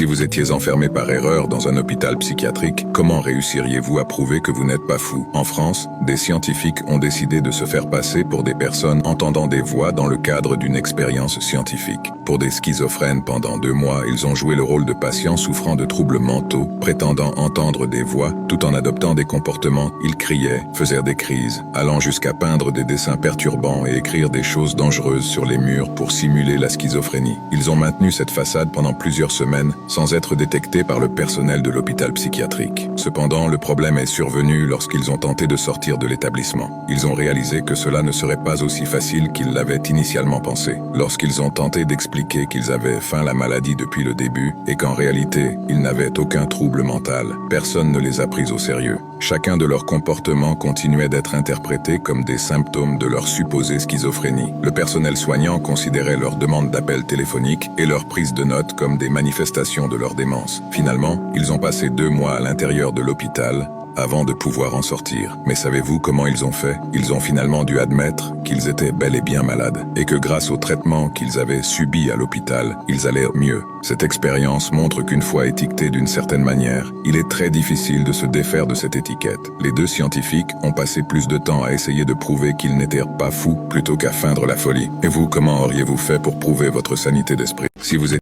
Si vous étiez enfermé par erreur dans un hôpital psychiatrique, comment réussiriez-vous à prouver que vous n'êtes pas fou? En France, des scientifiques ont décidé de se faire passer pour des personnes entendant des voix dans le cadre d'une expérience scientifique. Pour des schizophrènes, pendant 2 mois, ils ont joué le rôle de patients souffrant de troubles mentaux, prétendant entendre des voix, tout en adoptant des comportements. Ils criaient, faisaient des crises, allant jusqu'à peindre des dessins perturbants et écrire des choses dangereuses sur les murs pour simuler la schizophrénie. Ils ont maintenu cette façade pendant plusieurs semaines, sans être détectés par le personnel de l'hôpital psychiatrique. Cependant, le problème est survenu lorsqu'ils ont tenté de sortir de l'établissement. Ils ont réalisé que cela ne serait pas aussi facile qu'ils l'avaient initialement pensé. Lorsqu'ils ont tenté d'expliquer qu'ils avaient feint la maladie depuis le début et qu'en réalité, ils n'avaient aucun trouble mental, personne ne les a pris au sérieux. Chacun de leurs comportements continuait d'être interprété comme des symptômes de leur supposée schizophrénie. Le personnel soignant considérait leurs demandes d'appel téléphonique et leurs prises de notes comme des manifestations de leur démence. Finalement, ils ont passé 2 mois à l'intérieur de l'hôpital avant de pouvoir en sortir. Mais savez-vous comment ils ont fait? Ils ont finalement dû admettre qu'ils étaient bel et bien malades et que grâce au traitement qu'ils avaient subi à l'hôpital, ils allaient mieux. Cette expérience montre qu'une fois étiqueté d'une certaine manière, il est très difficile de se défaire de cette étiquette. Les 2 scientifiques ont passé plus de temps à essayer de prouver qu'ils n'étaient pas fous plutôt qu'à feindre la folie. Et vous, comment auriez-vous fait pour prouver votre sanité d'esprit? Si vous étiez